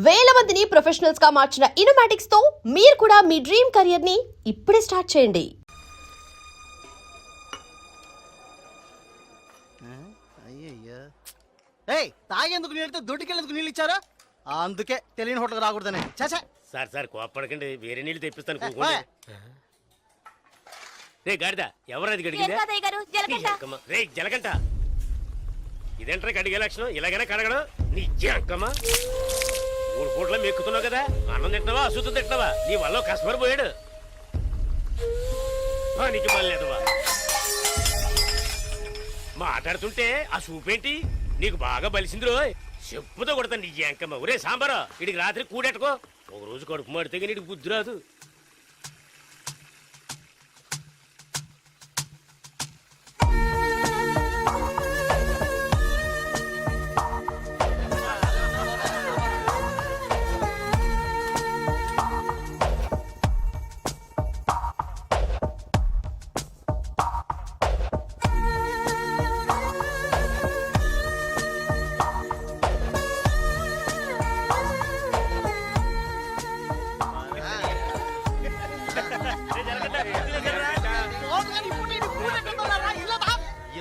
వేల మందిని ప్రొఫెషనల్స్ గా మార్చిన ఇనోమాటిక్స్ తో మీరు కూడా మీ డ్రీమ్ కెరియర్ ని ఇప్పుడే స్టార్ట్ చేయండి. అయ్యయ్యో తాగేందుకు నీళ్ళతో దొడ్డుకెళ్ళేందుకు నీళ్ళు ఇచ్చారా? అందుకే తెలియని హోటల్కి రాకూడదని. చాచా సార్ కోప్పడకండి, వేరే నీళ్ళు తెప్పిస్తాను. కూకోండి. రే గాడిద, ఎవరది గడిగిందా? రే జలగంట, ఇదేంట్రా కడిగే లక్షణం? ఇలాగైనా కడగడం నీ అక్కమ్మా. 3 పూట్ల మెక్కుతున్నావు కదా, అన్నం తింటున్నావా అశుద్ధం తింటున్నావా? నీ వల్ల కస్టమర్ పోయాడు. నీకు మళ్ళేదవా మాట్లాడుతుంటే ఆ చూపేంటి? నీకు బాగా బలిసింది రోయ్. చెప్పుతో కొడతాను నీ అంకమ్మ. ఒరే సాంబారా, ఇడికి రాత్రి కూడెట్టుకో. ఒక రోజు కడుపు మాడితే నీకు బుద్ధి రాదు.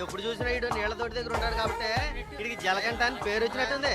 ఎప్పుడు చూసినా ఇడు నీళ్ళ తోటి దగ్గర ఉంటాడు కాబట్టి ఇడికి జలకంట అని పేరు వచ్చినట్టుంది.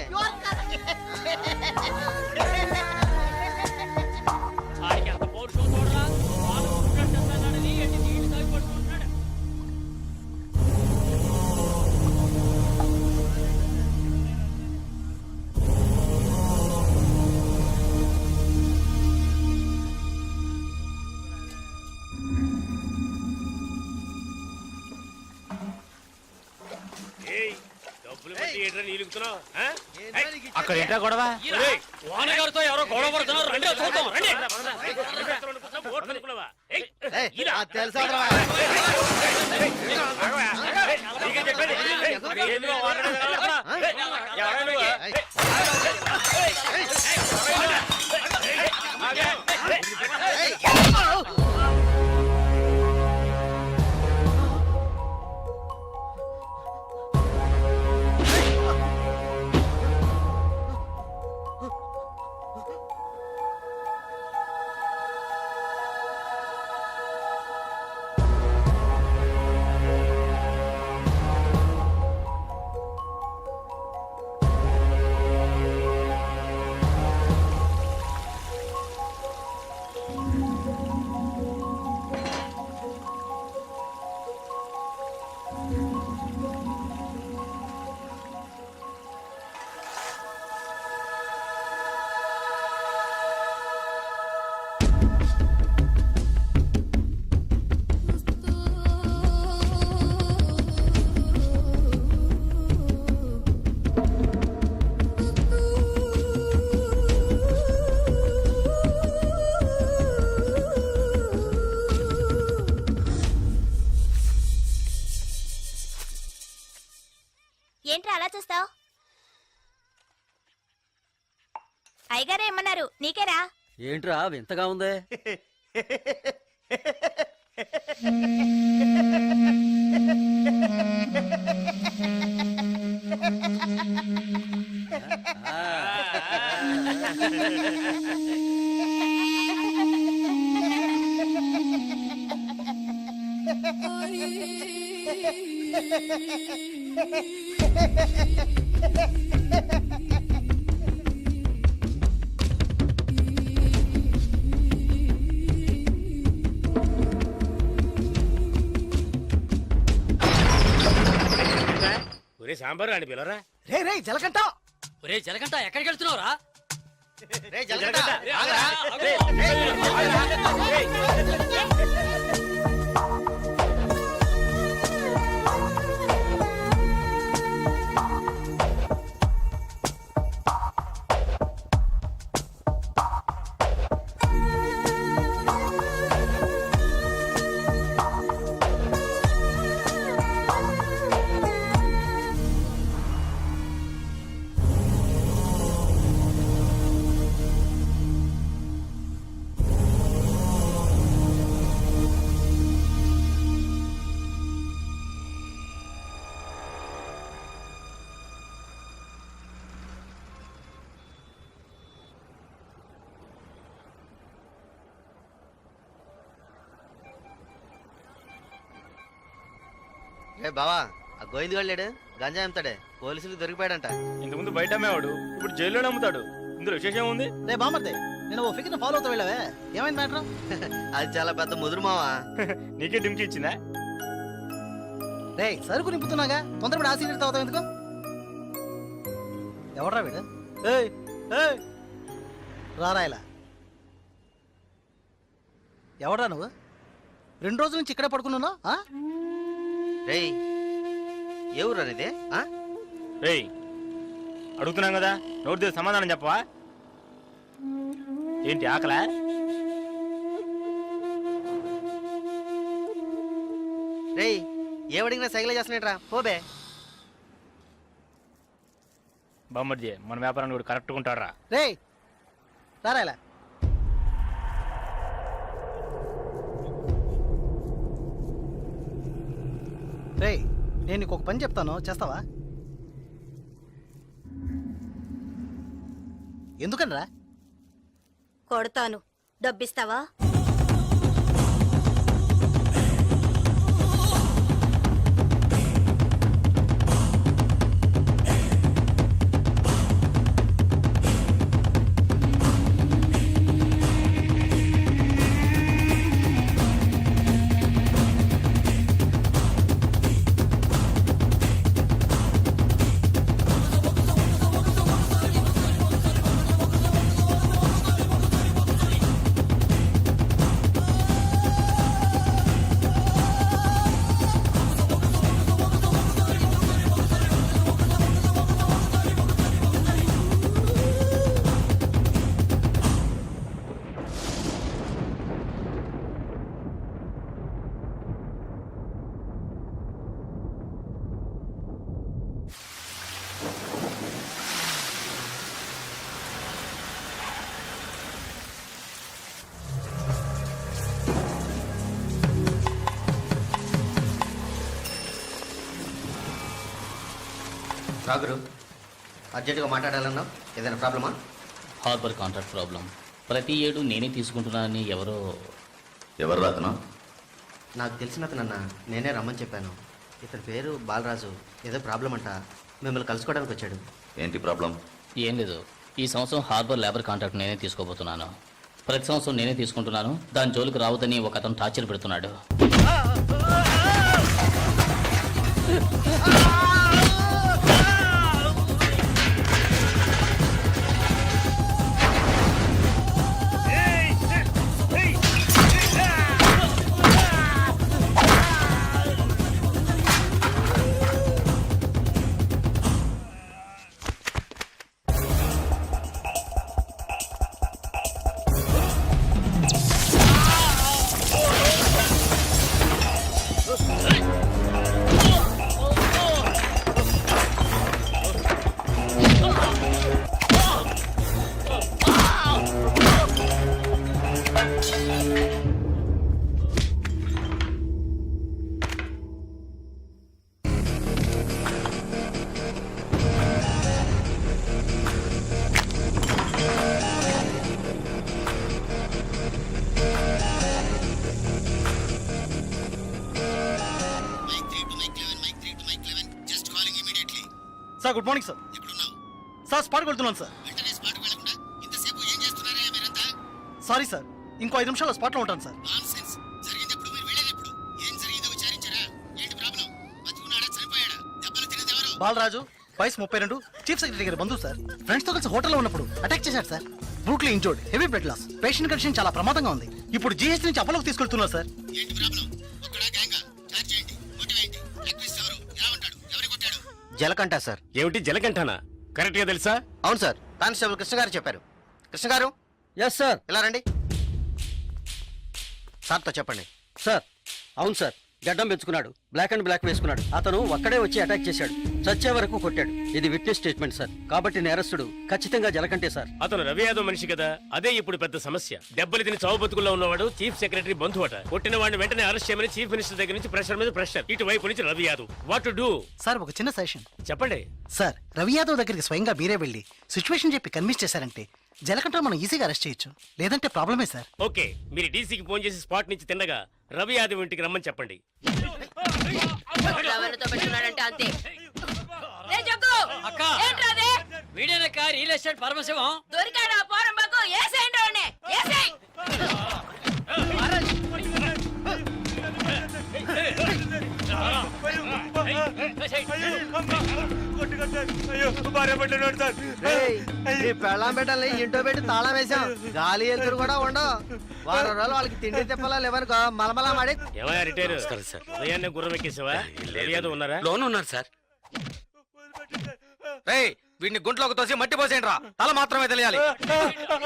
అక్కడ ఏంటా గొడవ? వానగారితో ఎవరో గొడవ పడుతున్నారు. తెలుసా ఏంట్రా అలా చూస్తావు? అయ్యగారే ఏమన్నారు? నీకేరా? ఏంట్రా వింతగా ఉంది? ఒరే సాంబారు అని పిలవరా. రే జలకంట. ఒరే జలగంట, ఎక్కడికి వెళ్తున్నావురా? రే జలకంట. ఏ బావా ఆ గోవింద్ గారు లేడు గంజా అమ్ముతాడే పోలీసులకు దొరికిపోయాడంట. ఇంతకుముందు బయట అమ్మేవాడు ఇప్పుడు జైల్లోనే అమ్ముతాడు. ఇందులో విశేషం ఉంది. రే బామర్దే నేను ఓ ఫిగర్ ఫాలో అవుతా వెళ్ళావే ఏమైంది మ్యాటర్? అది చాలా పెద్ద ముదురు మావా. నీకే డింకి ఇచ్చిందా? రే సరుకు నింపుతున్నాగా తొందరపడి ఆ సీరియల్ తాగుతావు ఎందుకు? ఎవడ్రా వీడు? ఏయ్ ఏయ్ రారా ఇలా. ఎవడ్రా నువ్వు? 2 రోజుల నుంచి ఇక్కడే పడుకున్నావు? రేయ్ ఏ ఊరు అనేది? రేయ్ అడుగుతున్నాం కదా, నోటి దగ్గర సమాధానం చెప్పవా? ఏంటి ఆకలా? రేయ్ ఏమడిగినా సైకిల్ చేస్తున్నాట్రా పోబే. బామ్మర్జీ మన వ్యాపారాన్ని కూడా కరెక్ట్గా ఉంటాడు రా. రేయ్ రారా ఇలా. రేయ్ నేను నీకు ఒక పని చెప్తాను చేస్తావా? ఎందుకనరా? కొడతాను, డబ్బిస్తావా? రాగురు అర్జెంటుగా మాట్లాడాలన్నావు, ఏదైనా ప్రాబ్లమా? Harbour contract problem. ప్రతి ఏడు నేనే తీసుకుంటున్నానని ఎవరు రాతను? నాకు తెలిసిన అతనన్నా, నేనే రమ్మని చెప్పాను. ఇతని పేరు బాలరాజు. ఏదో ప్రాబ్లం అంట, మిమ్మల్ని కలుసుకోవడానికి వచ్చాడు. ఏంటి ప్రాబ్లం? ఏం లేదు, ఈ సంవత్సరం హార్బర్ లేబర్ కాంట్రాక్ట్ నేనే తీసుకోబోతున్నాను. ప్రతి సంవత్సరం నేనే తీసుకుంటున్నాను. దాని జోలికి రావద్దని ఒక అతను టార్చర్ పెడుతున్నాడు. Sir good morning sir. Sir స్పాట్కి వెళ్తున్నాను సార్. సారీ సార్, ఇంకో 5 నిమిషాల్లో స్పాట్లో ఉంటాను సార్. బాలరాజు వయసు 32, చీఫ్ సెక్రటరీ గారి బంధువు సార్. ఫ్రెండ్స్ తో కలిసి హోటల్లో ఉన్నప్పుడు అటాక్ చేశాడు sir. Brutally injured, heavy blood loss, patient condition చాలా ప్రమాదంగా ఉంది. ఇప్పుడు జీహెచ్ నుంచి అపోలోకి తీసుకెళ్తున్నారు సార్. జలకంట సార్. ఏమిటి జలకంఠనా? కరెక్ట్ గా తెలుసా? అవును సార్, కానిస్టేబుల్ కృష్ణ గారు చెప్పారు. కృష్ణ గారు. Yes sir. ఇలా రండి. సార్తో చెప్పండి. సార్ అవును సార్, గడ్డం పెంచుకున్నాడు, బ్లాక్ అండ్ బ్లాక్ వేసుకున్నాడు. అతను ఒక్కడే వచ్చి అటాక్ చేశాడు, చచ్చే వరకు కొట్టాడు. ఇది విట్నెస్ స్టేట్మెంట్ సార్, కాబట్టి నేరస్తుడు ఖచ్చితంగా జలకంటే సార్. అతను రవి యాదవ్ మనిషి కదా, అదే ఇప్పుడు పెద్ద సమస్య. దెబ్బలు తిని చావు బతుకుల్లో ఉన్నవాడు చీఫ్ సెక్రటరీ బంధువు అట. కొట్టిన వాడిని వెంటనే అరెస్ట్ చేయమని చీఫ్ మినిస్టర్ దగ్గర నుంచి ప్రెషర్ మీద ప్రెషర్. ఇటువైపు నుంచి Ravi Yadav. What to do? Sir ఒక చిన్న సజెషన్ చెప్పండి. సార్ రవి యాదవ్ దగ్గరికి స్వయంగా మీరే వెళ్ళి సిచ్యువేషన్ చెప్పి కన్విన్స్ చేశారంటే జలకంట మనం ఈజీగా అరెస్ట్ చేయొచ్చు. లేదంటే ప్రాబ్లమే సార్. ఓకే, మీరు డీసీకి ఫోన్ చేసి స్పాట్ నుంచి తిన్నగా రవి యాదవ్ ఇంటికి రమ్మని చెప్పండి. ఎవరితో పెట్టుకున్నాడంటే అంతే. రే జగ్గు, అక్క ఏంట్రాదే? వీడేనక్క రియల్ ఎస్టేట్ పరమశివం. దొరికాడా పోరం బాకు? ఏసేయండి వాడిని, ఏసేయ్. పెళ్ళాం పెట్టాలి ఇంటో పెట్టి తాళం వేసాం. గాలి ఎదురు కూడా ఉండవు. వారం రోజులు వాళ్ళకి తిండి తిప్పలా లేవనుకో మలమలా మాడి. ఏమయ్యా రిటైర్ సార్, ఉదయాన్నే గుర్రం ఎక్కేసావా? లేదు ఉన్నారా? లోన్ ఉన్నారు సార్. వీడిని గుంట్లోకి తోసి మట్టి పోసేయండి రా, తల మాత్రమే తెలియాలి.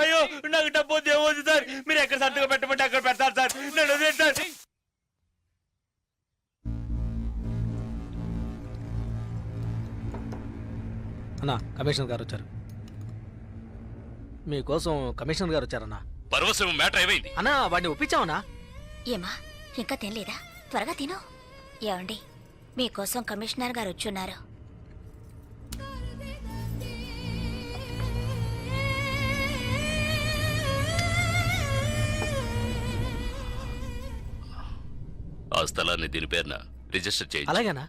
అయ్యో నాకు డబ్బు వద్దు, ఏమొద్దు సార్. మీరు ఎక్కడ సర్దుగా పెట్టమంటే అక్కడ పెడతారు సార్. నేను వదిలేండి సార్. అన్నా కమిషనర్ గారు వచ్చారు. మీకోసం కమిషనర్ గారు వచ్చారన్నా. పరవశం మ్యాటర్ ఏమైంది? అన్నా వాడిని ఒప్పించావనా? ఏమా ఇంకా తినలేదా? త్వరగా తిను. ఏమండి, మీకోసం కమిషనర్ గారు వచ్చున్నారు. ఆ స్థలాన్ని దీని పేరున రిజిస్టర్ చేయండి. అలాగేనా?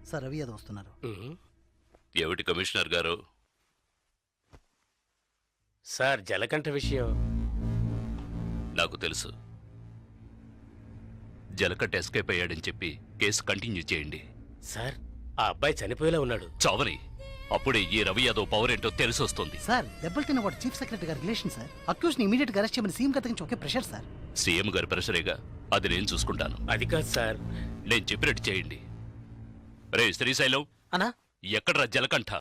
సార్ రవి యాదవ్ వస్తున్నారు. ఏమిటి కమిషనర్ గారు? సార్ జలకంఠ విషయం నాకు తెలుసు. జలకంఠ ఎస్కేప్ అయ్యాడని చెప్పి కేసు కంటిన్యూ చేయండి. సార్ ఆ అబ్బాయి చనిపోయేలా ఉన్నాడు. చావని అప్పుడే ఈ రవి యాదవ్ పవర్ ఏంటో తెలిసి వస్తుంది. సార్ దెబ్బలు తిన్న వాడు చీఫ్ సెక్రటరీ గారి రిలేషన్ సార్. అక్యూజ్ ని ఇమీడియట్ గా అరెస్ట్ చేయమని సీఎం కథ ఒకే ప్రెషర్ సార్. సీఎం గారి ప్రెషరేగా, అది నేను చూసుకుంటాను. అది కాదు సార్, నేను చెప్పినట్టు చేయండి. రే శ్రీశైలం, అన్నా ఎక్కడ్రా జలకంఠ?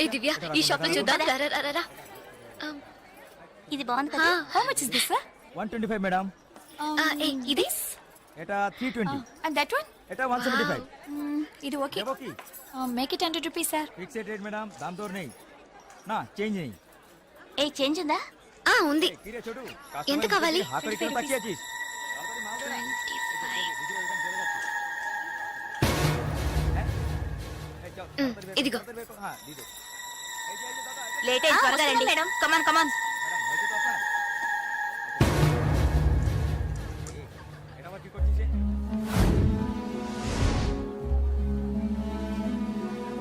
ఏ దివ్య, ఈ షాప్ లో చూద్దాం. ఇది బాగుంది కదా. How much is this sir? 125 madam. ఇది ఎటా 320. అండ్ దట్ వన్ ఎటా 175. ఇది okay. Okay. Make it 100 rupees sir. Fixed rate madam, దామ్ తోర్ नहीं నా చేంజ్ नहीं. ఏ చేంజ్ ఉందా? ఉంది. తీరే చూడు. ఎంత కావాలి? హాకరి కిలో తక్కువ చీజ్. ఇదిగో. हां दीदो. లేట్ అయ్యి త్వరగా రండి మేడం. కమాన్ కమాన్.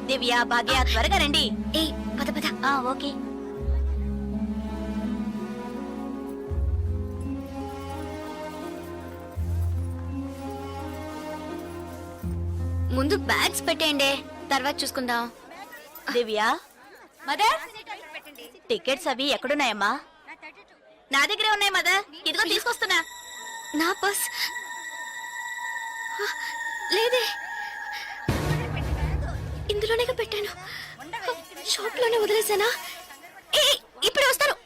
దివ్య, భాగ్య త్వరగా రండి. ఏ పద పద. ఓకే. ముందు బ్యాగ్స్ పెట్టేయండి, తర్వాత చూసుకుందాం. దివ్య, మదర్ టికెట్స్ అవి ఎక్కడున్నాయమ్మా? నా దగ్గరే ఉన్నాయి మదర్. ఇదిగో తీసుకొస్తున్నా. నా పర్స్ లేదే. ఇందులోనే పెట్టాను. షాప్ లోనే వదిలేసానా? ఇప్పుడు వస్తాను.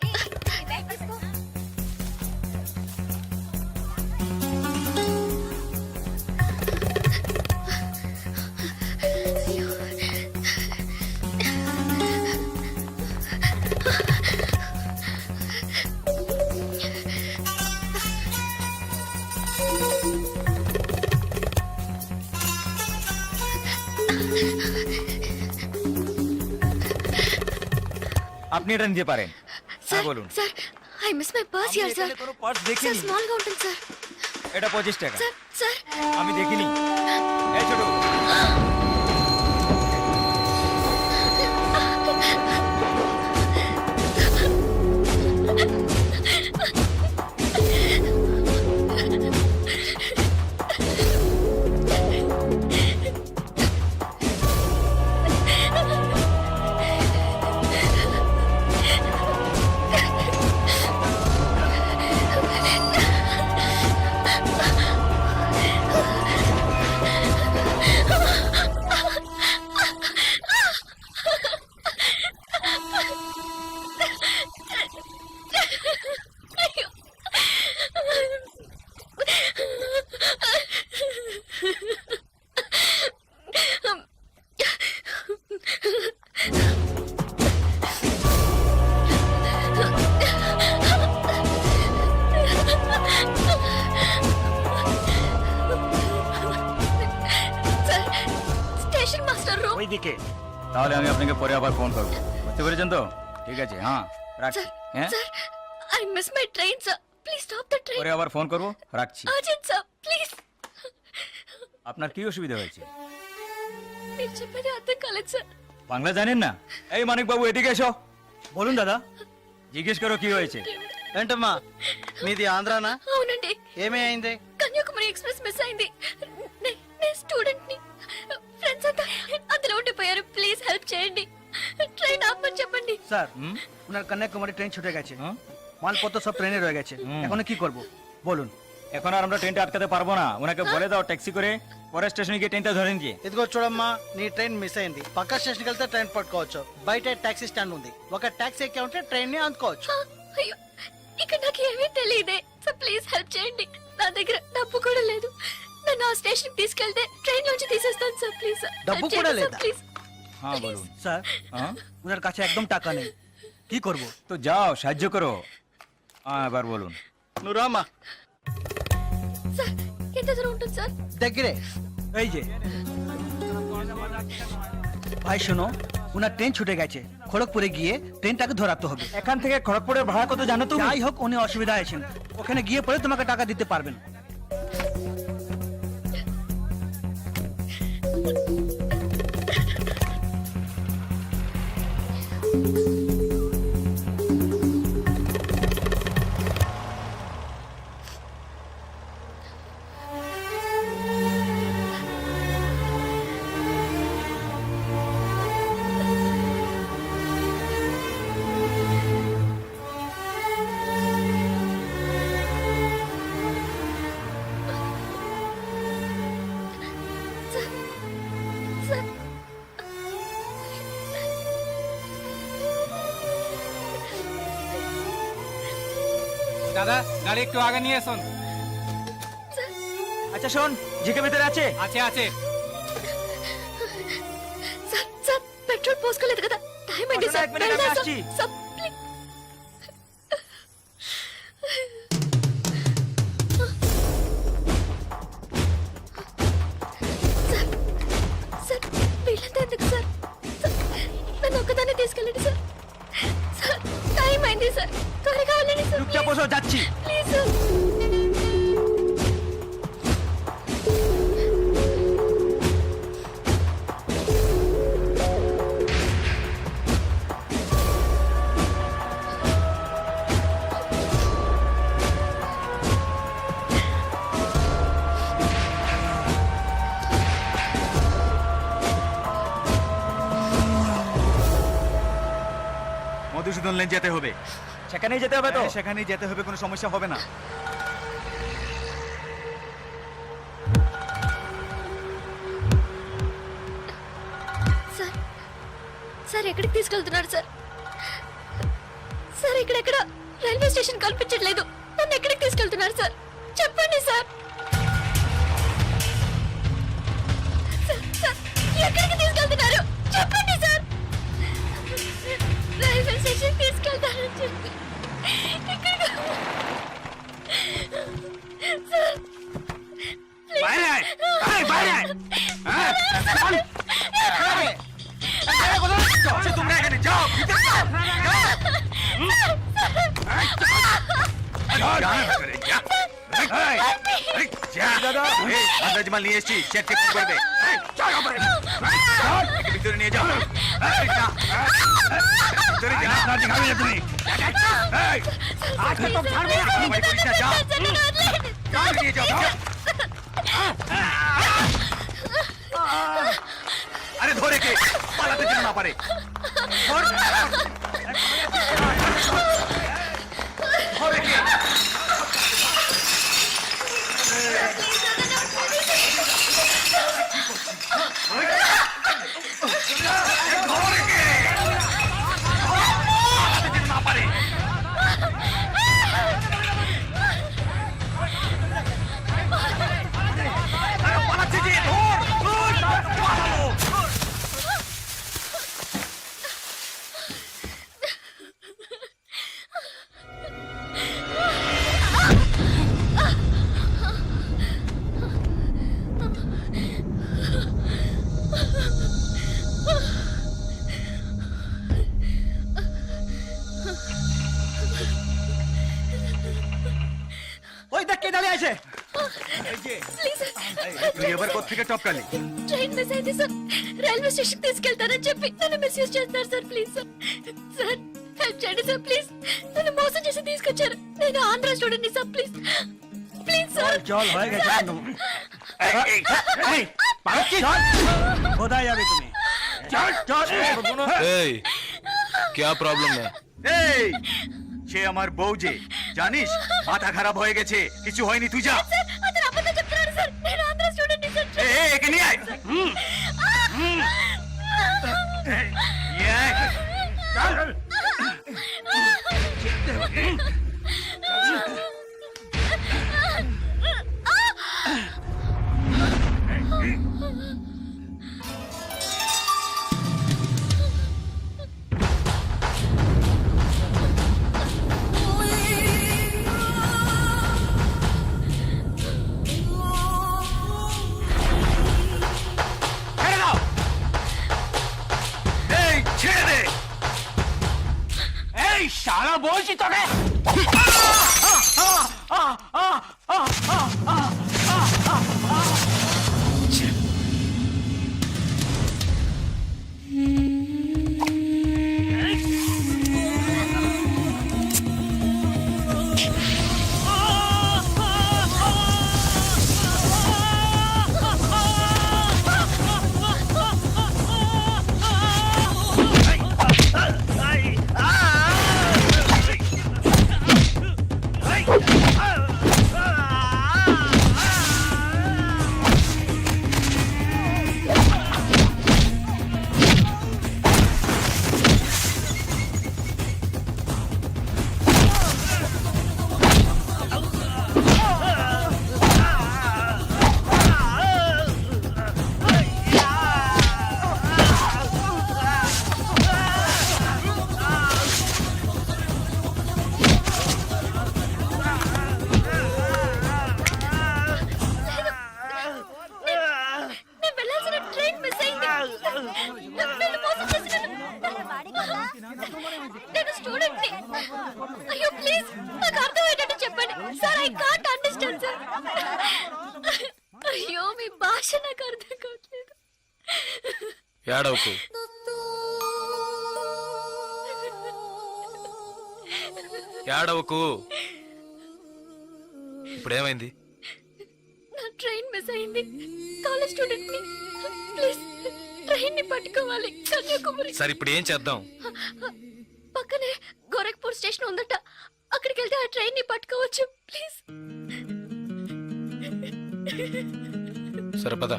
আপনি এটা নিতে পারেন। স্যার বলুন। Sir, I miss my purse here, sir. কোনো পার্স স্যার দেখিনি। স্মল గా ఉంటుంది স্যার. এটা 25 টাকা। স্যার স্যার, আমি দেখিনি। এই ছোট। বাড়ি দিকে। তাহলে আমি আপনাকে পরে আবার ফোন করবো, বুঝতে পেরেছেন তো? ঠিক আছে, হ্যাঁ রাখছি। হ্যাঁ, sir I miss my train sir, please stop the train. পরে আবার ফোন করবো, রাখছি। Urgent sir please. আপনার কি অসুবিধা হয়েছে? మీరు చెప్పేది అర్థం కాలేదు సార్. বাংলা জানেন না? এই মানিক বাবু ఎదిగే এসো। బోలుం దాదా জিজ্ঞেস করো কি হয়েছে। ఏంటమ్మా మీది ఆంధ్రానా? అవునండి, ఏమీ అయింది? కన్యాకుమారి ఎక్స్ప్రెస్ మిస్ అయింది. నేను స్టూడెంట్ ని, ఫ్రెండ్స్ అంతా అందులో ఉండిపోయారు. ప్లీజ్ హెల్ప్ చేయండి, ট্রেন ఆపమని చెప్పండి. স্যার ওনার কন্যাকুমারী ট্রেন ছুটে গেছে, মালপত্র সব ট্রেনে রয়ে গেছে, এখন কি করব বলুন? এখন আর আমরা ট্রেনটা আটকাতে পারবো না, ওনাকে বলে দাও ট্যাক্সি করে পরের স্টেশনে গিয়ে ট্রেনটা ধরে নিয়ে। ఇదిగో చూడమ్మా, నీ ట్రైన్ మిస్ అయింది. పక్క స్టేషన్కి వెళ్తే ట్రైన్ పట్టుకోవచ్చు, బయట టాక్సీ స్టాండ్ ఉంది, ఒక టాక్సీ ఎక్కి ఉంటే ట్రైన్ ని అందుకోవచ్చు. అయ్యో, ఇక్కడ నాకు ఏమీ తెలియదే. సో ప్లీజ్ హెల్ప్ చేయండి, నా దగ్గర డబ్బు కూడా లేదు. నన్ను ఆ స్టేషన్ తీసుకెళ్తే ట్రైన్ నుంచి తీసేస్తాను సార్. ప్లీజ్ సార్, డబ్బు కూడా లేదా? ప్లీజ్. হ্যাঁ বলুন। স্যার হ্যাঁ, ওনার কাছে একদম টাকা নেই, কি করব? তো যাও সাহায্য করো। হ্যাঁ এবার বলুন। నువ్వు రామ్మా, సార్ ఎంత దూరం ఉంటుంది సార్? దగ్గరే। এই যে ভাই শোনো, ওনার ট্রেন ছুটে গেছে, খড়গপুরে গিয়ে ট্রেনটাকে ধরাতে হবে। এখান থেকে খড়গপুরের ভাড়া কত জানো তুমি? যাই হোক, উনি অসুবিধা আছেন, ওখানে গিয়ে পরে তোমাকে টাকা দিতে পারবেন। సార్ দাদা গাড়ি একটু আগে নিয়ে আসুন। আচ্ছা শোন, জিকে ভিতরে আছে? আছে আছে। సార్ సార్ పెట్రోల్ పోసుకోలేదు కదా, టైం అయింది పక్కన సార్. এক মিনিট, আমি వెళ్దాం আসছি। సార్. ప్లీజ్. సార్ సార్ వీళ్ళంతా ఎందుకు సార్? సార్, నన్ను ఒక్కదాన్ని తీసుకెళ్ళండి సార్. సార్ టైం అయింది సార్, త్వరగా వెళ్ళండి సార్. চুপচাপ বসো, যাচ্ছি। Please sir. মধুসূদন লেন যেতে হবে। সেখানেই যেতে হবে তো? সেখানেই যেতে হবে, কোনো সমস্যা হবে না। సార్ సార్ ఎక్కడికి తీసుకెళ్తున్నారు సార్? సార్ ఇక్కడెక్కడ రైల్వే స్టేషన్ కనిపించట్లేదు, నన్ను ఎక్కడికి తీసుకెళ్తున్నారు సార్? చెప్పండి సార్. సార్, సార్, ఎక్కడికి తీసుకెళ్తున్నారు చెప్పండి సార్. రైల్వే స్టేషన్ తీసుకెళ్తారని చెప్పి ఎక్కడికి? సార్ বাইরে আয়, বাইরে আয়। হ্যাঁ, তোমরা এখানে যাও, ভিতরে যাও। মাল নিয়ে এসছি, চেক চেক করবে। ভিতরে নিয়ে যাও, ভিতরে যাও। তুমি আজকে তো ছাড়বে না, ভাই করিস না, যাও। যাও, নিয়ে যাও। আরে ধরে কে পালাতে যেন না পারে। ধরে কে? ప్లీజ్ তুই এবার কোথেকে টপকালি ట్రైన్ మిస్ అయింది సార్ రైల్వే స్టేషన్ తీసుకెళ్తారని చెప్పి నన్ను మిస్యూజ్ చేస్తున్నారు sir please sir sir help చేయండి సార్ ప్లీజ్ నన్ను మోసం చేసి తీసుకొచ్చారు నేను Andhra student sir please please sir চল হয়ে গেছে কোথায় যাবে তুমি চল চল क्या प्रॉब्लम है এই সে আমার বউ যে জানিস মাথা খারাপ হয়ে গেছে কিছু হয়নি তুই যা సార్ అతను అబద్ధం చెప్తున్నారు సార్ నేను ఆంధ్ర స్టూడెంట్ సార్ একে নিয়ে আয় নিয়ে আয় ছেড়ে দাও এই ছেড়ে দে এই শালা বলছি তোকে నేను వెళ్ళాల్సిన ట్రైన్ మిస్ అయింది నన్ను మోసం చేసి నేను స్టూడెంట్ ని అయ్యో ప్లీజ్ నాకు అర్థమయ్యేటట్టు చెప్పండి sir I can't understand sir అయ్యో మీ భాష నాకు అర్థం కావట్లేదు ఏడవకు ఏడవకు ఇప్పుడేమైంది నా ట్రైన్ మిస్ అయింది కాలేజ్ స్టూడెంట్ ని ప్లీజ్ ట్రైన్ ని పట్టుకోవాలి కన్యాకుమారి సరే ఇప్పుడు ఏం చేద్దాం పక్కనే గోరఖ్పూర్ స్టేషన్ ఉందట అక్కడికి వెళ్తే ఆ ట్రైన్ ని పట్టుకోవచ్చు ప్లీజ్ సరే పద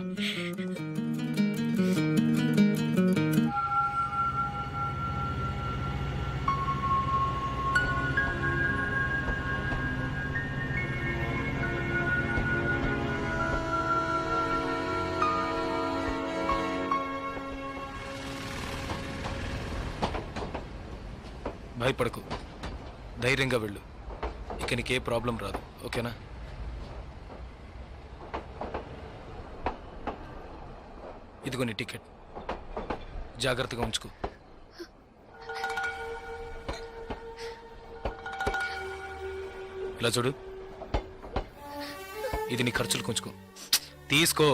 భయపడకు ధైర్యంగా వెళ్ళు ఇక నీకే ప్రాబ్లం రాదు ఓకేనా ఇదిగో నీ టికెట్ జాగ్రత్తగా ఉంచుకో ఇలా చూడు ఇది నీ ఖర్చులు కొంచుకో తీసుకో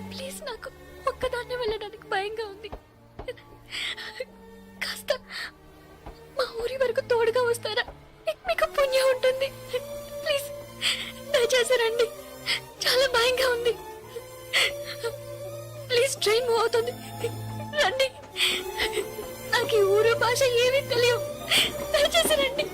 ప్లీజ్ నాకు ఒక్కదాన్నే వెళ్ళడానికి భయంగా ఉంది కాస్త మా ఊరి వరకు తోడుగా వస్తారా మీకు పుణ్యం ఉంటుంది ప్లీజ్ దయచేసి రండి చాలా భయంగా ఉంది ప్లీజ్ ట్రైన్ మూవ్ అవుతుంది రండి నాకు ఈ ఊరు భాష ఏమీ తెలియవు దయచేసి రండి